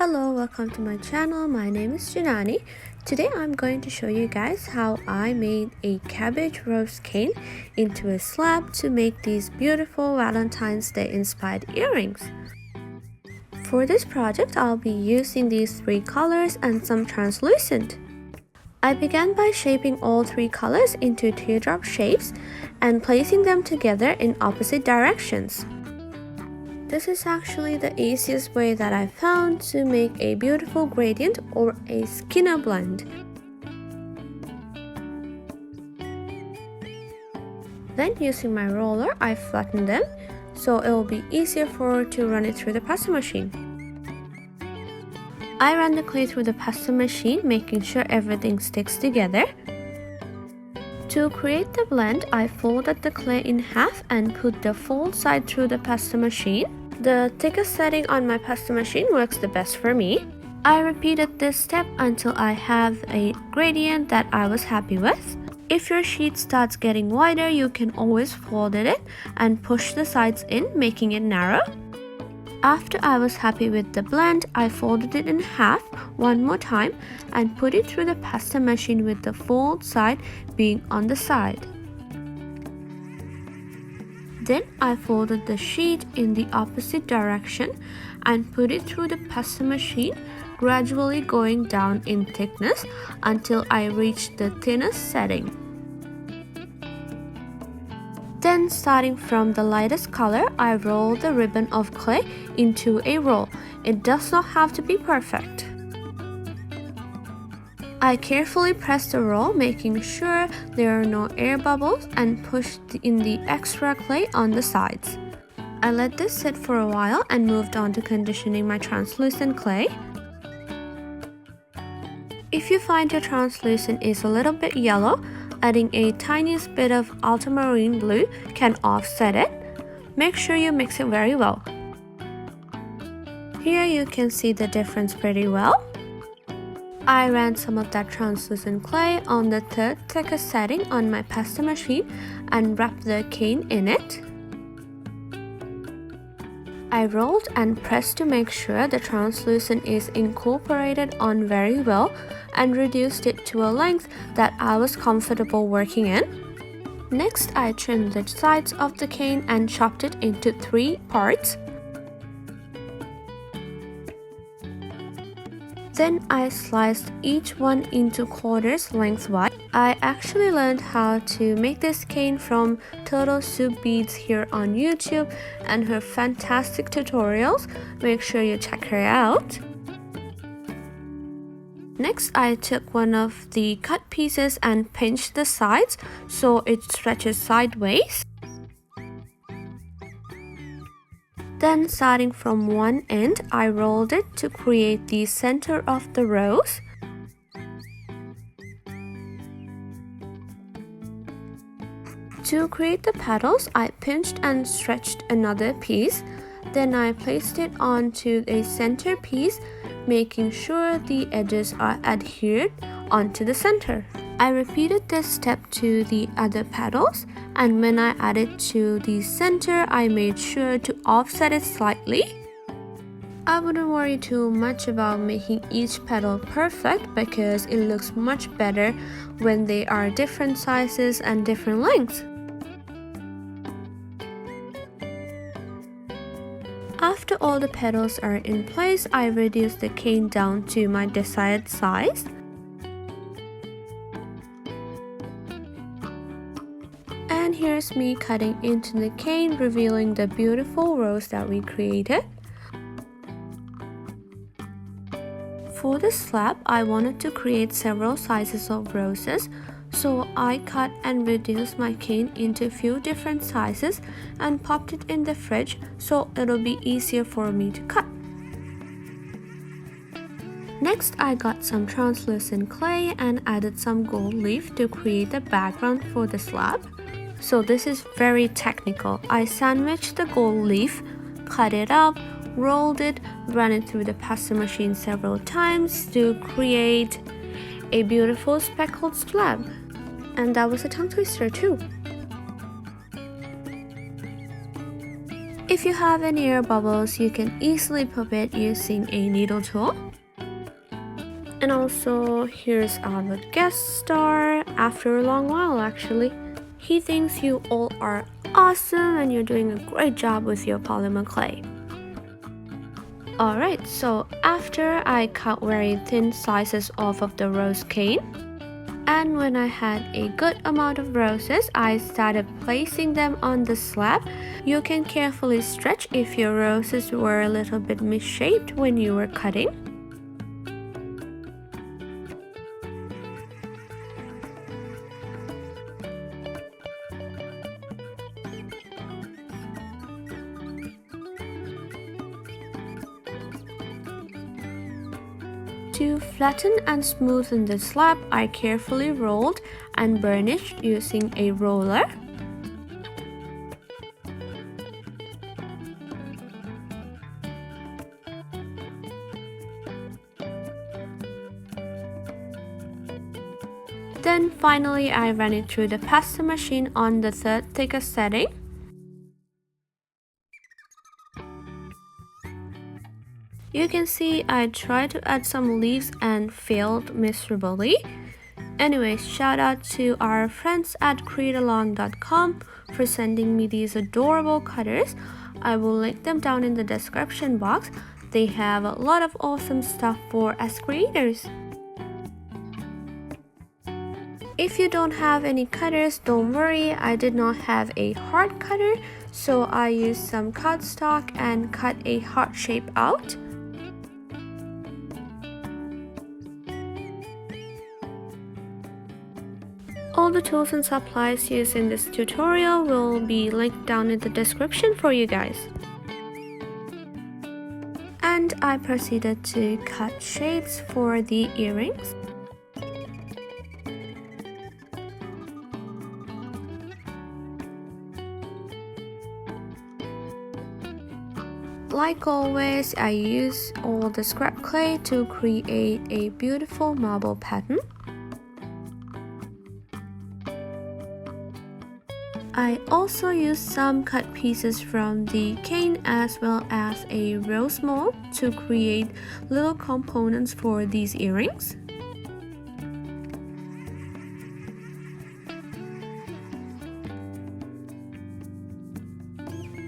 Hello, welcome to my channel. My name is Janani. Today I'm going to show you guys how I made a cabbage rose cane into a slab to make these beautiful Valentine's Day inspired earrings. For this project, I'll be using these three colors and some translucent. I began by shaping all three colors into teardrop shapes and placing them together in opposite directions. This is actually the easiest way that I found to make a beautiful gradient or a skinner blend. Then using my roller, I flattened them so it will be easier to run it through the pasta machine. I ran the clay through the pasta machine, making sure everything sticks together. To create the blend, I folded the clay in half and put the fold side through the pasta machine. The thickest setting on my pasta machine works the best for me. I repeated this step until I have a gradient that I was happy with. If your sheet starts getting wider, you can always fold it and push the sides in, making it narrow. After I was happy with the blend, I folded it in half one more time and put it through the pasta machine with the fold side being on the side. Then I folded the sheet in the opposite direction and put it through the pasta machine, gradually going down in thickness until I reached the thinnest setting. Then starting from the lightest color, I rolled the ribbon of clay into a roll. It does not have to be perfect. I carefully pressed the roll, making sure there are no air bubbles, and pushed in the extra clay on the sides. I let this sit for a while and moved on to conditioning my translucent clay. If you find your translucent is a little bit yellow, adding a tiniest bit of ultramarine blue can offset it. Make sure you mix it very well. Here you can see the difference pretty well. I ran some of that translucent clay on the third thickest setting on my pasta machine and wrapped the cane in it. I rolled and pressed to make sure the translucent is incorporated on very well and reduced it to a length that I was comfortable working in. Next, I trimmed the sides of the cane and chopped it into 3 parts. Then I sliced each one into quarters lengthwise. I actually learned how to make this cane from Turtle Soup Beads here on YouTube and her fantastic tutorials. Make sure you check her out. Next, I took one of the cut pieces and pinched the sides so it stretches sideways. Then starting from one end, I rolled it to create the center of the rose. To create the petals, I pinched and stretched another piece. Then I placed it onto a center piece, making sure the edges are adhered onto the center. I repeated this step to the other petals, and when I added to the center, I made sure to offset it slightly. I wouldn't worry too much about making each petal perfect because it looks much better when they are different sizes and different lengths. After all the petals are in place, I reduced the cane down to my desired size. And here's me cutting into the cane, revealing the beautiful rose that we created. For the slab, I wanted to create several sizes of roses, so I cut and reduced my cane into a few different sizes and popped it in the fridge so it'll be easier for me to cut. Next, I got some translucent clay and added some gold leaf to create the background for the slab. So this is very technical. I sandwiched the gold leaf, cut it up, rolled it, ran it through the pasta machine several times to create a beautiful speckled slab. And that was a tongue twister too. If If you have any air bubbles, you can easily pop it using a needle tool. And also, here's our guest star, after a long while actually. He thinks you all are awesome and you're doing a great job with your polymer clay. Alright, so after I cut very thin slices off of the rose cane, and when I had a good amount of roses, I started placing them on the slab. You can carefully stretch if your roses were a little bit misshaped when you were cutting. To flatten and smoothen the slab, I carefully rolled and burnished using a roller. Then finally I ran it through the pasta machine on the third thickest setting. You can see I tried to add some leaves and failed miserably. Anyways, shout out to our friends at createalong.com for sending me these adorable cutters. I will link them down in the description box. They have a lot of awesome stuff for us creators. If you don't have any cutters, don't worry, I did not have a hard cutter, so I used some cardstock and cut a heart shape out. All the tools and supplies used in this tutorial will be linked down in the description for you guys. And I proceeded to cut shapes for the earrings. Like always, I use all the scrap clay to create a beautiful marble pattern. I also used some cut pieces from the cane as well as a rose mold to create little components for these earrings.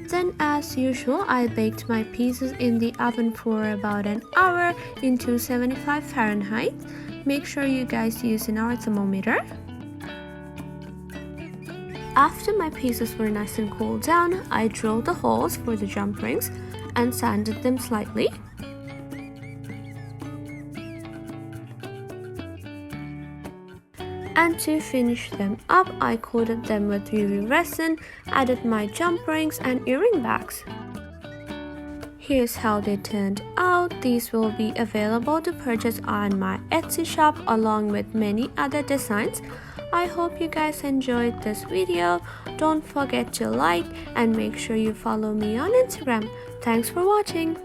Then as usual, I baked my pieces in the oven for about an hour in 275 Fahrenheit. Make sure you guys use an hour thermometer. After my pieces were nice and cooled down, I drilled the holes for the jump rings and sanded them slightly. And to finish them up, I coated them with UV resin, added my jump rings and earring bags. Here's how they turned out. These will be available to purchase on my Etsy shop along with many other designs. I hope you guys enjoyed this video. Don't forget to like and make sure you follow me on Instagram. Thanks for watching.